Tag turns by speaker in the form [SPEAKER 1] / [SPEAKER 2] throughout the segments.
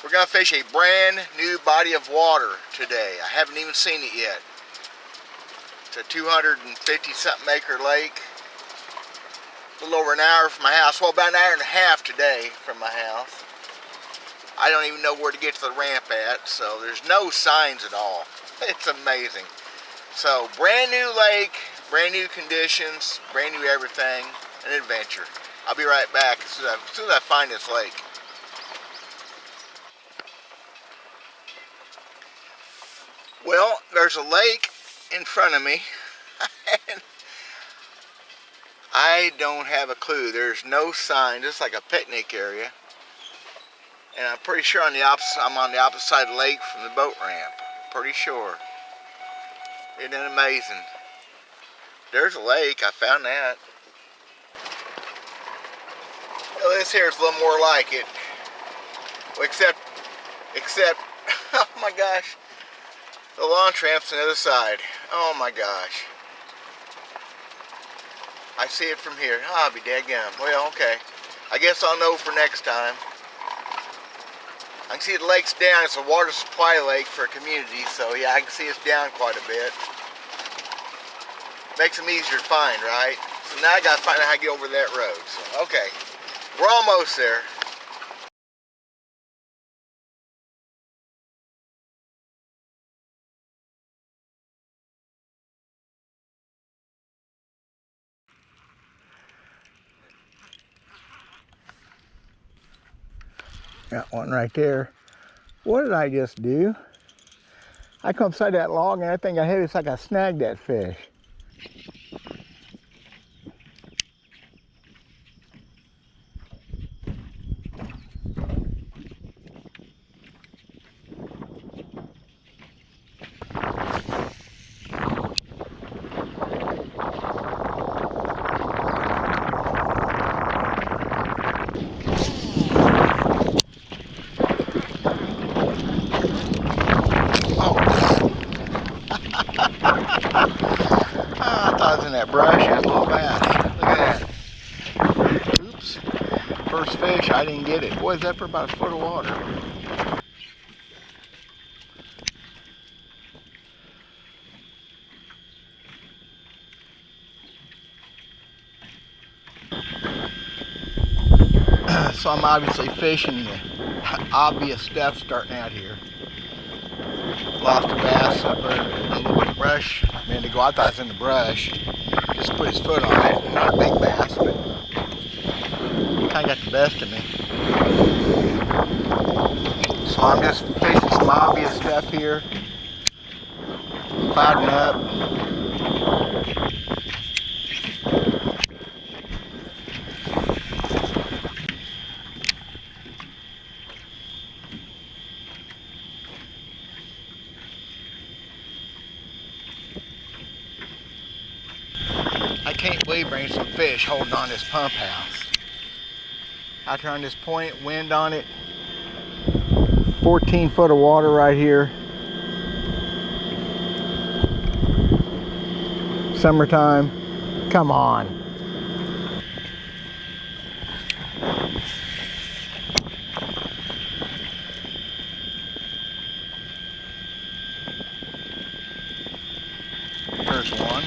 [SPEAKER 1] We're going to fish a brand new body of water today. I haven't even seen it yet. It's a 250 something acre lake. A little over an hour from my house. Well, about an hour and a half today from my house. I don't even know where to get to the ramp at, so there's no signs at all. It's amazing. So, brand new lake, brand new conditions, brand new everything, an adventure. I'll be right back as soon as I find this lake. Well, there's a lake in front of me, and I don't have a clue. There's no sign, just like a picnic area. And I'm pretty sure I'm on the opposite side of the lake from the boat ramp. Pretty sure. Isn't it amazing? There's a lake, I found that. Well, this here is a little more like it. Well, except, oh my gosh. The launch ramp's on the other side. Oh my gosh. I see it from here. I'll be dadgum. Well, okay. I guess I'll know for next time. I can see the lake's down. It's a water supply lake for a community, so yeah, I can see it's down quite a bit. Makes them easier to find, right? So now I gotta find out how to get over that road. So, okay. We're almost there. Got one right there. What did I just do? I come beside that log and I think I hit it. It's like I snagged that fish. I thought I was in that brush. It was a little bass. Look at that. Oops. First fish, I didn't get it. Boy, is that for about a foot of water. So I'm obviously fishing the obvious stuff starting out here. Lost a bass up there in a little bit of brush a minute ago. I thought it was in the brush. Just put his foot on it. Not a big bass, but kind of got the best of me. So I'm just fishing some obvious stuff here. Clouding up. I can't believe bringing some fish holding on this pump house. Out here on this point, wind on it. 14 foot of water right here. Summertime. Come on. There's one.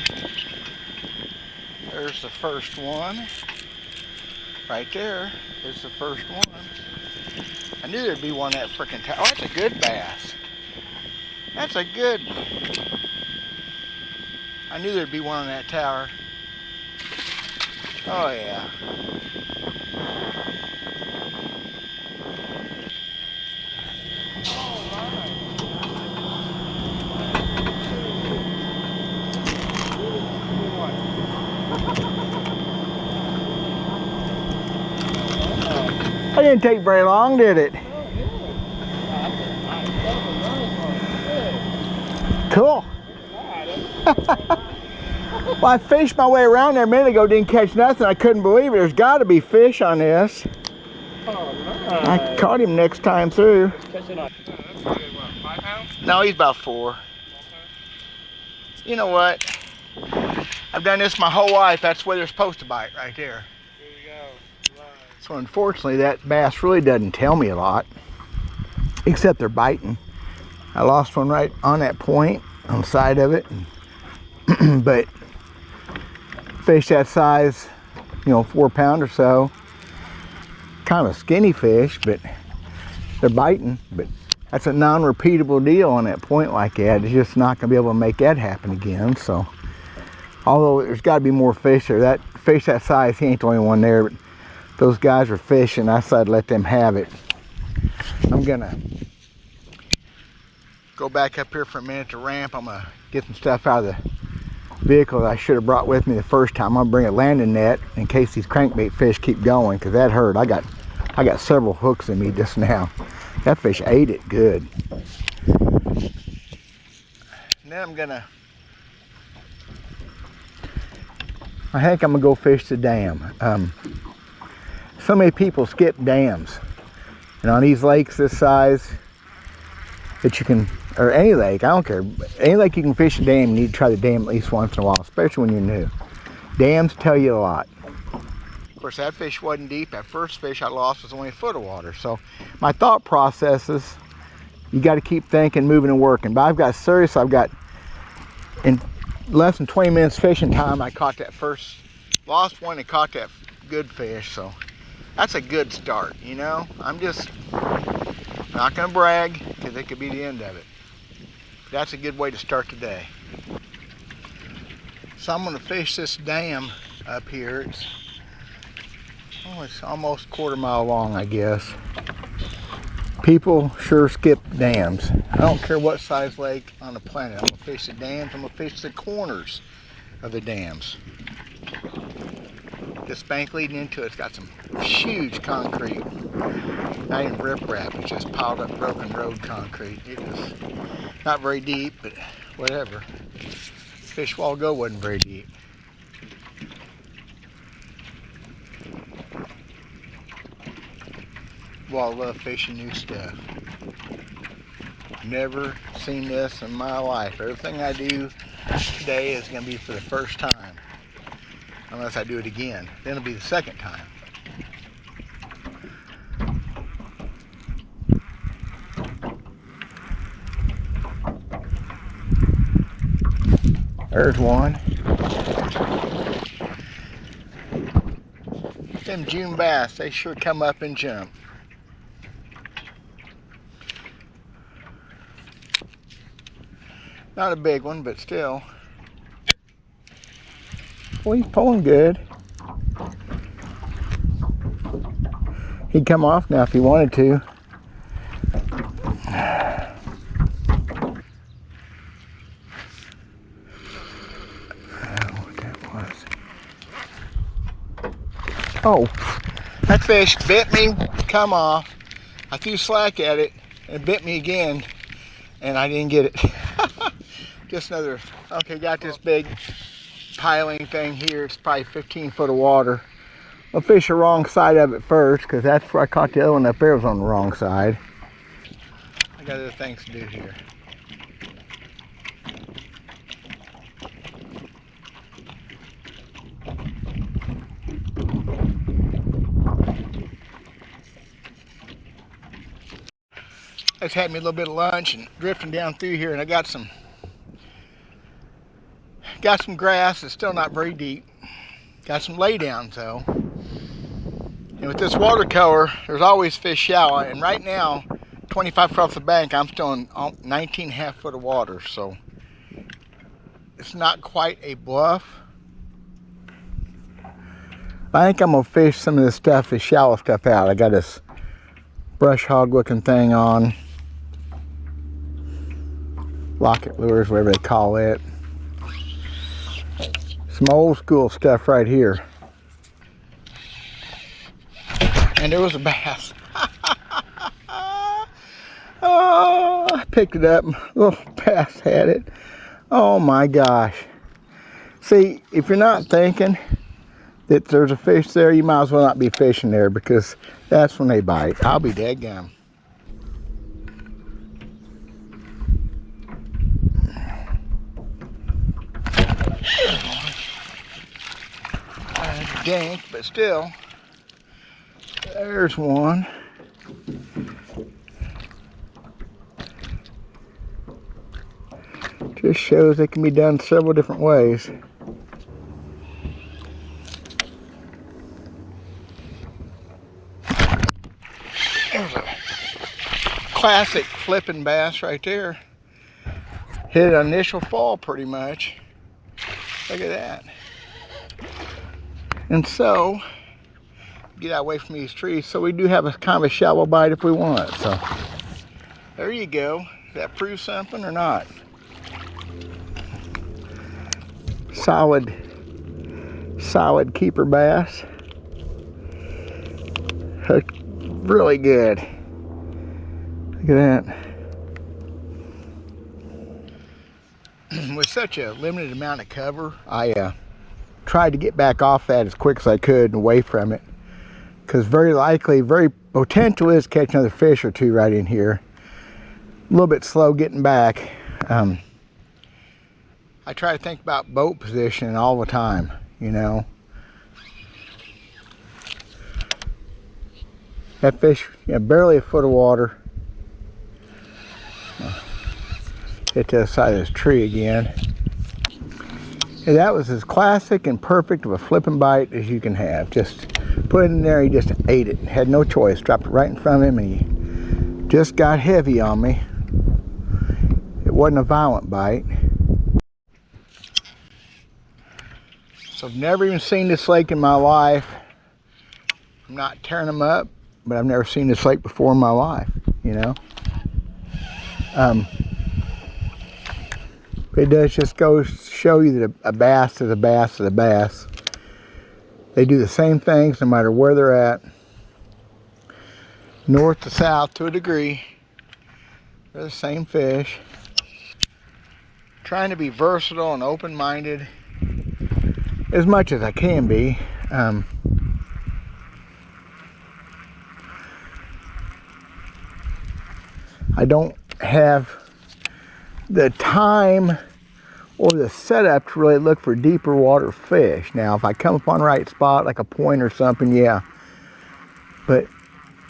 [SPEAKER 1] There's the first one. Right there is the first one. I knew there'd be one that freaking tower. Oh, that's a good bass. That's a good one. I knew there'd be one on that tower. Oh yeah. That didn't take very long, did it? Cool. Well, I fished my way around there a minute ago, didn't catch nothing. I couldn't believe it. There's got to be fish on this. I caught him next time through.
[SPEAKER 2] Catching on. That's what, 5 pounds?
[SPEAKER 1] No, he's about 4. You know what? I've done this my whole life. That's where they're supposed to bite, right there.
[SPEAKER 2] There you go. Right.
[SPEAKER 1] So unfortunately, that bass really doesn't tell me a lot. except they're biting. I lost one right on that point on the side of it. But fish that size, you know, 4 pound or so, kind of a skinny fish, but they're biting. But that's a non-repeatable deal on that point like that. It's just not gonna be able to make that happen again. So although there's got to be more fish there, that fish that size, he ain't the only one there, but those guys were fishing. I decided to let them have it. I'm gonna go back up here for a minute to ramp. I'm gonna get some stuff out of the vehicle that I should have brought with me the first time. I'm gonna bring a landing net in case these crankbait fish keep going, because that hurt. I got several hooks in me just now. That fish ate it good. And then I think I'm gonna go fish the dam. So many people skip dams, and on these lakes this size, that you can, or any lake, I don't care, any lake you can fish a dam, you need to try the dam at least once in a while, especially when you're new. Dams tell you a lot. Of course, that fish wasn't deep. That first fish I lost was only a foot of water. So my thought process is, you got to keep thinking, moving and working. But I've got serious, in less than 20 minutes fishing time, I caught that first, lost one and caught that good fish. So that's a good start, you know. I'm just not gonna brag, because it could be the end of it. That's a good way to start the day. So I'm gonna fish this dam up here. It's almost a quarter mile long, I guess. People sure skip dams. I don't care what size lake on the planet. I'm gonna fish the dams. I'm gonna fish the corners of the dams. This bank leading into it's got some huge concrete. Not even riprap, it's just piled up broken road concrete. It is not very deep, but whatever. Fish while ago wasn't very deep. Well, I love fishing new stuff. Never seen this in my life. Everything I do today is going to be for the first time. Unless I do it again. Then it'll be the second time. There's one. Them June bass, they sure come up and jump. Not a big one, but still. Well, he's pulling good. He'd come off now if he wanted to. I don't know what that was. Oh, that fish bit me, come off. I threw slack at it, and it bit me again, and I didn't get it. Just another, okay, got this big piling thing here. It's probably 15 foot of water. I'll fish the wrong side of it first, because that's where I caught the other one up there, was on the wrong side. I got other things to do here. I just had me a little bit of lunch and drifting down through here, and I got some grass. It's still not very deep. Got some laydowns though. And with this watercolor, there's always fish shallow. And right now, 25 foot off the bank, I'm still in 19.5 foot of water. So it's not quite a bluff. I think I'm gonna fish some of this stuff, this shallow stuff out. I got this brush hog looking thing on. Locket lures, whatever they call it. Some old school stuff right here. And there was a bass. Oh, I picked it up. Little bass had it. Oh my gosh. See, if you're not thinking that there's a fish there, you might as well not be fishing there, because that's when they bite. I'll be dadgum. Dank, but still, there's one. Just shows it can be done several different ways. There's a classic flipping bass right there. Hit an initial fall pretty much. Look at that. And so, get away from these trees. So we do have a kind of a shallow bite if we want. So there you go. Does that prove something or not? Solid keeper bass. Hooked really good. Look at that. With such a limited amount of cover, I tried to get back off that as quick as I could and away from it, because very likely, very potential is catch another fish or two right in here. A little bit slow getting back. I try to think about boat position all the time, you know. That fish, barely a foot of water. Hit to the side of this tree again. And that was as classic and perfect of a flipping bite as you can have. Just put it in there, he just ate it. Had no choice. Dropped it right in front of him and he just got heavy on me. It wasn't a violent bite. So I've never even seen this lake in my life. I'm not tearing them up, but I've never seen this lake before in my life, you know. It does just go show you that a bass is a bass is a bass. They do the same things no matter where they're at. North to south to a degree. They're the same fish. Trying to be versatile and open-minded as much as I can be. I don't have the time or the setup to really look for deeper water fish. Now, if I come upon the right spot, like a point or something, yeah. But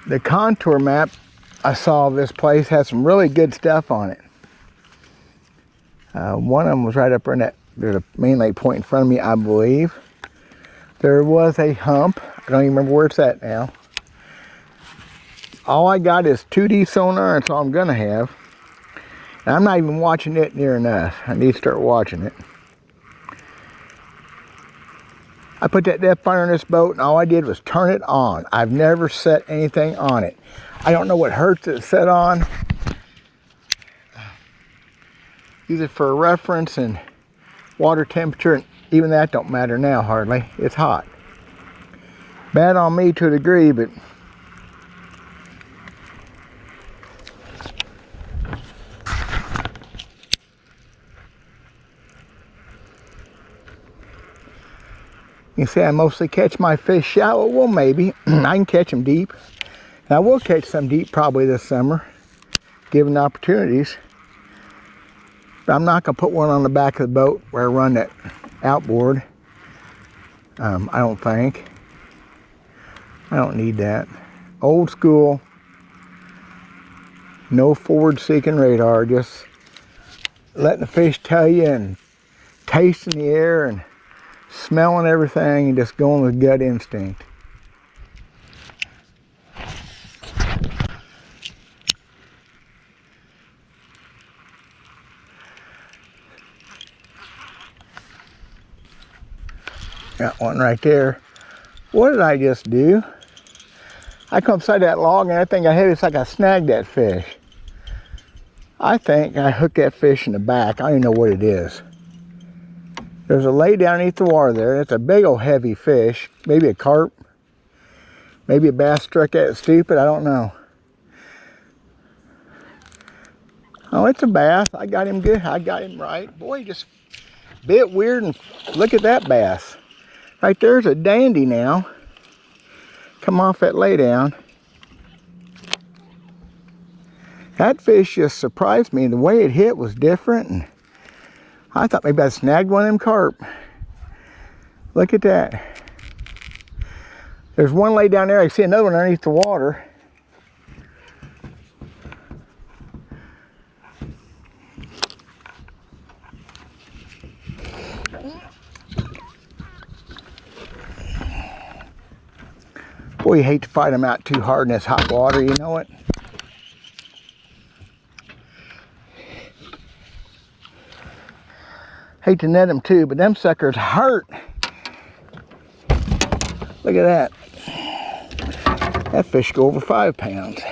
[SPEAKER 1] the contour map I saw of this place has some really good stuff on it. One of them was right up in that, there's a main lake point in front of me, I believe. There was a hump. I don't even remember where it's at now. All I got is 2D sonar, that's all I'm gonna have. And I'm not even watching it near enough. I need to start watching it. I put that depth finder in this boat and all I did was turn it on. I've never set anything on it. I don't know what hertz it's set on. Use it for a reference, and water temperature, and even that don't matter now hardly. It's hot. Bad on me to a degree, but you see, I mostly catch my fish shallow. Well, maybe. I can catch them deep. And I will catch some deep probably this summer, given the opportunities. But I'm not going to put one on the back of the boat where I run that outboard. I don't think. I don't need that. Old school. No forward-seeking radar. Just letting the fish tell you and tasting the air and smelling everything and just going with gut instinct. Got one right there. What did I just do? I come beside that log and I think I hit it. It's like I snagged that fish. I think I hooked that fish in the back. I don't even know what it is. There's a lay down underneath the water there. It's a big old heavy fish. Maybe a carp. Maybe a bass struck at it stupid. I don't know. Oh, it's a bass. I got him good. I got him right. Boy, just a bit weird. And look at that bass. Right there's a dandy now. Come off that lay down. That fish just surprised me. The way it hit was different. And I thought maybe I snagged one of them carp. Look at that. There's one lay down there. I see another one underneath the water. Boy, you hate to fight them out too hard in this hot water, you know it? Hate to net them too, but them suckers hurt. Look at that. That fish go over 5 pounds.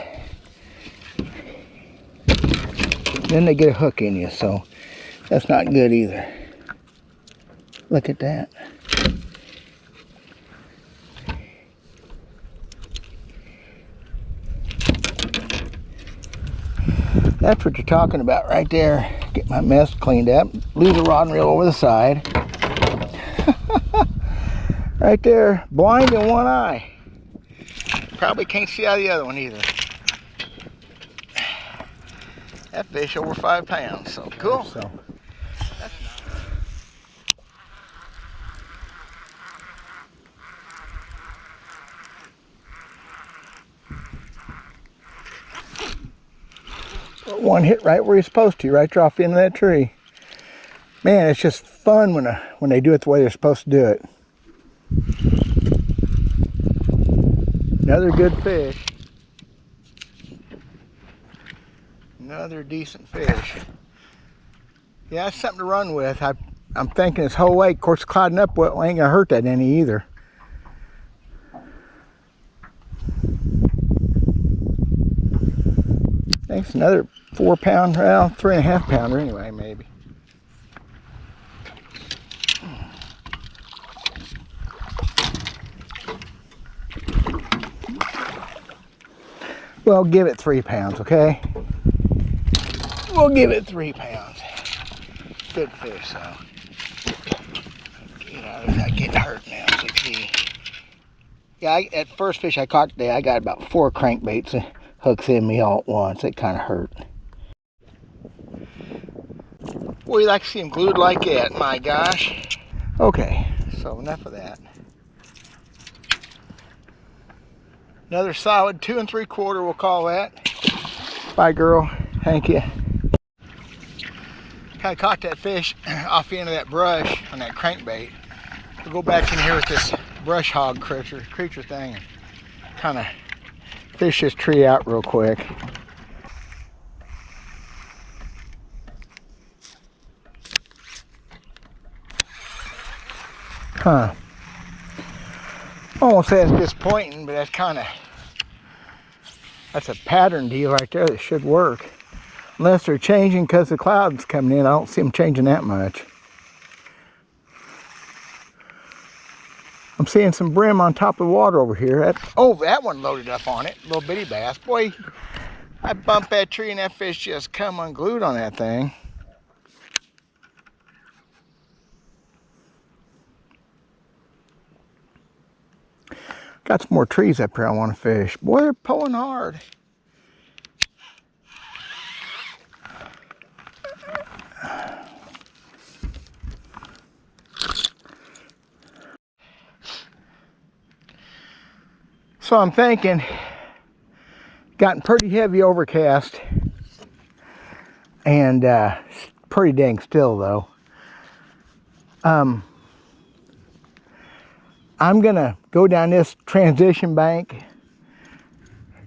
[SPEAKER 1] Then they get a hook in you, so that's not good either. Look at that. That's what you're talking about right there. Get my mess cleaned up. Leave the rod and reel over the side. Right there, blind in one eye. Probably can't see out of the other one either. That fish over 5 pounds, so cool. So. One hit right where you're supposed to, right off the end of that tree. Man, it's just fun when they do it the way they're supposed to do it. Another good fish. Another decent fish. Yeah, that's something to run with. I'm thinking this whole lake, of course, clouding up, well, ain't gonna hurt that any either. I think it's another 4 pound, well, 3.5 pounder anyway, maybe. Well, give it 3 pounds, okay? We'll give it 3 pounds. Good fish, so. Get out of that, getting hurt now, 60. Yeah, at first fish I caught today, I got about 4 crankbaits hooks in me all at once. It kind of hurt. Boy, you like to see them glued like that, my gosh. Okay, so enough of that. Another solid 2 3/4, we'll call that. Bye, girl. Thank you. Kind of caught that fish off the end of that brush on that crankbait. We'll go back in here with this brush hog creature thing and kind of fish this tree out real quick. Huh. I won't say it's disappointing, but that's a pattern deal right there that should work. Unless they're changing because the clouds coming in, I don't see them changing that much. I'm seeing some brim on top of the water over here. That one loaded up on it, little bitty bass. Boy, I bumped that tree and that fish just come unglued on that thing. Got some more trees up here I want to fish. Boy, they're pulling hard. So I'm thinking, gotten pretty heavy overcast and pretty dang still though. I'm gonna go down this transition bank,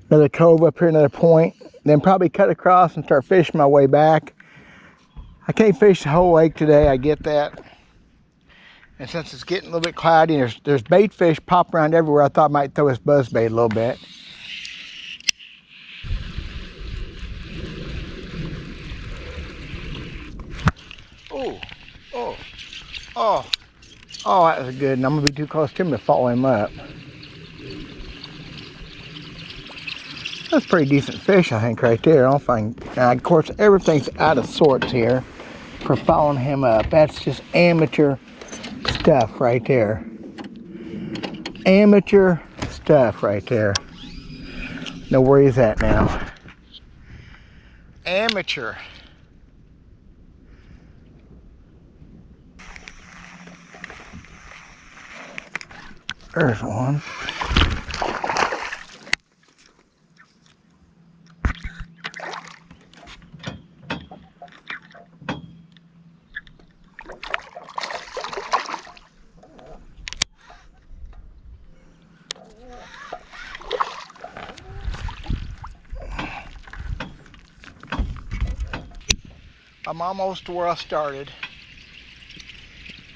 [SPEAKER 1] another cove up here, another point, then probably cut across and start fishing my way back. I can't fish the whole lake today, I get that. And since it's getting a little bit cloudy, there's bait fish pop around everywhere. I thought I might throw this buzz bait a little bit. Oh, that was good. And I'm gonna be too close to him to follow him up. That's a pretty decent fish, I think, right there. Now, of course, everything's out of sorts here for following him up. That's just amateur stuff right there. Amateur stuff right there. Know where he's at now. Amateur. There's one. I'm almost to where I started.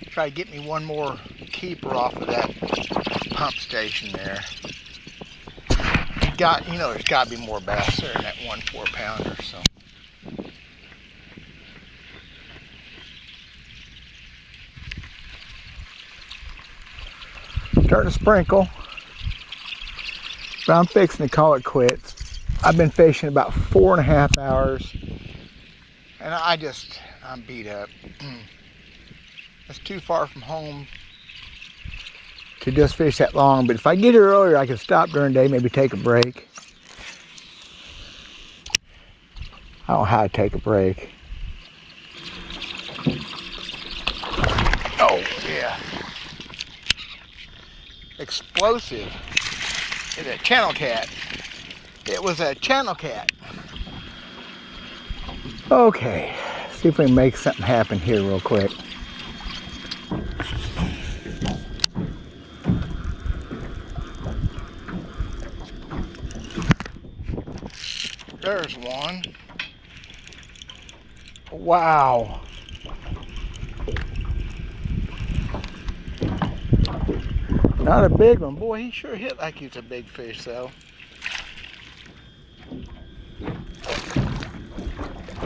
[SPEAKER 1] Try to get me one more keeper off of that pump station there. There's got to be more bass there in that 1 4-pounder. So. Starting to sprinkle, but I'm fixing to call it quits. I've been fishing about 4.5 hours, and I'm beat up. It's too far from home to just fish that long, but if I get here earlier, I can stop during the day, maybe take a break. I don't know how to take a break. Oh, yeah. Explosive. It's a channel cat. It was a channel cat. Okay, see if we can make something happen here real quick. There's one. Wow. Not a big one. Boy, he sure hit like he's a big fish, though.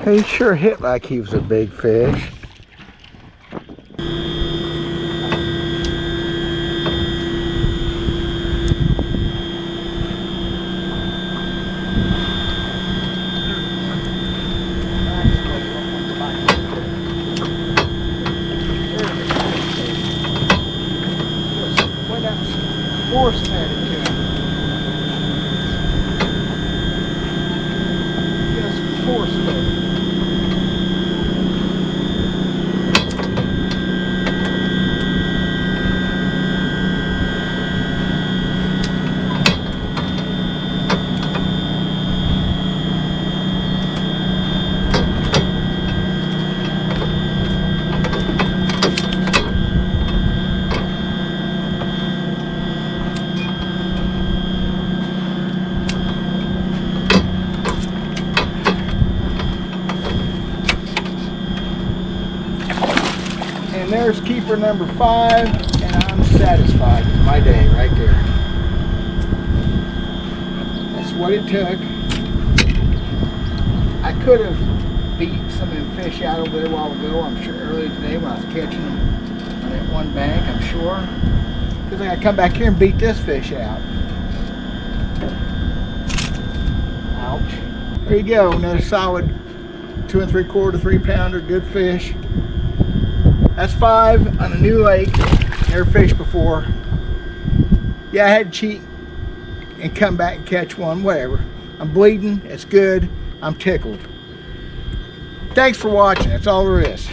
[SPEAKER 1] He sure hit like he was a big fish. Force fed it to him. Just force fed it. And there's keeper number 5, and I'm satisfied with my day right there. That's what it took. I could have beat some of them fish out over there a while ago, I'm sure, earlier today when I was catching them on that one bank, I'm sure. Because I gotta come back here and beat this fish out. Ouch. There you go, another solid 2 3/4, 3-pounder, good fish. That's 5 on a new lake. Never fished before. Yeah, I had to cheat and come back and catch one, whatever. I'm bleeding, it's good, I'm tickled. Thanks for watching, that's all there is.